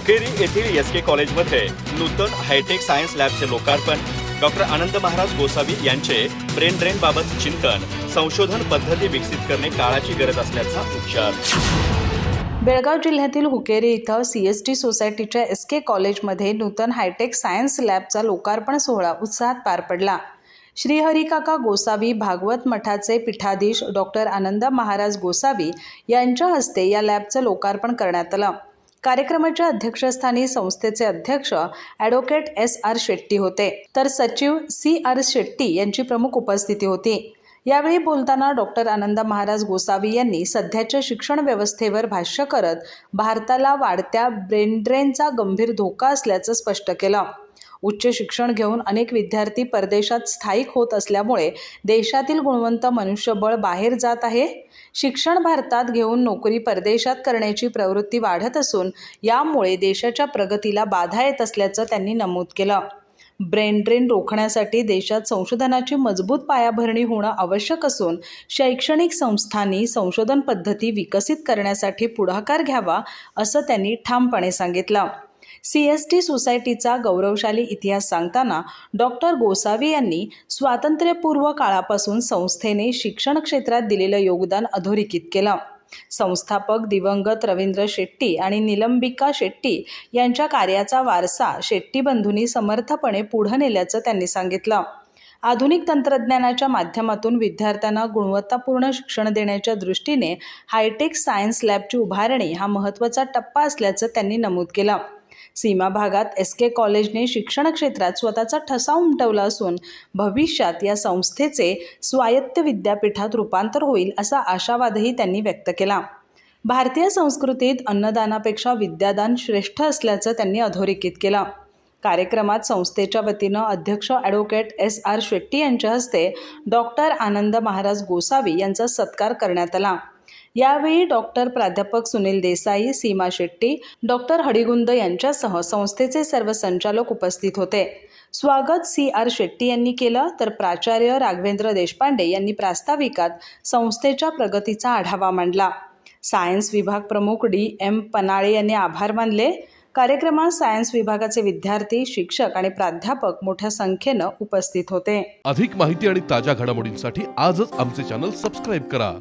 हुकेरी येथील एसके कॉलेजमध्ये नूतन hi tech science लॅबचे लोकार्पण, डॉक्टर आनंद महाराज गोसावी यांचे ब्रेन ड्रेन बाबत चिंतन, संशोधन पद्धती विकसित करणे काळाची गरज असल्याचा उच्चार। बेळगाव जिल्ह्यातील हुकेरी इथं CST सोसायटीच्या SK कॉलेजमध्ये नूतन हायटेक सायन्स लॅबचा लोकार्पण सोहळा उत्साहात पार पडला। श्री हरिकाका गोसावी भागवत मठाचे पीठाधीश डॉक्टर आनंद महाराज गोसावी यांच्या हस्ते या लॅबचं लोकार्पण करण्यात आलं। कार्यक्रमाच्या अध्यक्षस्थानी संस्थेचे अध्यक्ष ॲडव्होकेट SR शेट्टी होते, तर सचिव CR शेट्टी यांची प्रमुख उपस्थिती होती। यावेळी बोलताना डॉक्टर आनंद महाराज गोसावी यांनी सध्याच्या शिक्षण व्यवस्थेवर भाष्य करत भारताला वाढत्या ब्रेन ड्रेनचा गंभीर धोका असल्याचं स्पष्ट केलं। उच्च शिक्षण घेऊन अनेक विद्यार्थी परदेशात स्थायिक होत असल्यामुळे देशातील गुणवंत मनुष्यबळ बाहेर जात आहे। शिक्षण भारतात घेऊन नोकरी परदेशात करण्याची प्रवृत्ती वाढत असून यामुळे देशाच्या प्रगतीला बाधा येत असल्याचं त्यांनी नमूद केलं। ब्रेन ड्रेन रोखण्यासाठी देशात संशोधनाची मजबूत पायाभरणी होणं आवश्यक असून शैक्षणिक संस्थांनी संशोधन पद्धती विकसित करण्यासाठी पुढाकार घ्यावा असं त्यांनी ठामपणे सांगितलं। CST सोसायटीचा गौरवशाली इतिहास सांगताना डॉक्टर गोसावी यांनी स्वातंत्र्यपूर्व काळापासून संस्थेने शिक्षण क्षेत्रात दिलेलं योगदान अधोरेखित केलं। संस्थापक दिवंगत रवींद्र शेट्टी आणि निलंबिका शेट्टी यांच्या कार्याचा वारसा शेट्टी बंधूंनी समर्थपणे पुढे नेल्याचं त्यांनी सांगितलं। आधुनिक तंत्रज्ञानाच्या माध्यमातून विद्यार्थ्यांना गुणवत्तापूर्ण शिक्षण देण्याच्या दृष्टीने हायटेक सायन्स लॅबची उभारणी हा महत्त्वाचा टप्पा असल्याचं त्यांनी नमूद केलं। सीमा भागात SK कॉलेजने शिक्षण क्षेत्रात स्वतःचा ठसा उमटवला असून भविष्यात या संस्थेचे स्वायत्त विद्यापीठात रूपांतर होईल असा आशावादही त्यांनी व्यक्त केला। भारतीय संस्कृतीत अन्नदानापेक्षा विद्यादान श्रेष्ठ असल्याचं त्यांनी अधोरेखित केलं। कार्यक्रमात संस्थेच्या वतीनं अध्यक्ष ॲडव्होकेट SR शेट्टी यांच्या हस्ते डॉक्टर आनंद महाराज गोसावी यांचा सत्कार करण्यात आला। यावेळी डॉक्टर प्राध्यापक सुनील देसाई, सीमा शेट्टी, डॉक्टर हडिगुंद यांच्यासह संस्थेचे सर्व संचालक उपस्थित होते। स्वागत CR शेट्टी यांनी केलं, तर प्राचार्य राघवेंद्र देशपांडे यांनी प्रास्ताविकात संस्थेच्या प्रगतीचा आढावा मांडला। सायन्स विभाग प्रमुख DM पनाळे यांनी आभार मानले। कार्यक्रमात सायन्स विभागाचे विद्यार्थी, शिक्षक आणि प्राध्यापक मोठ्या संख्येनं उपस्थित होते। अधिक माहिती आणि ताज्या घडामोडींसाठी आजच आमचे चॅनल सबस्क्राइब करा।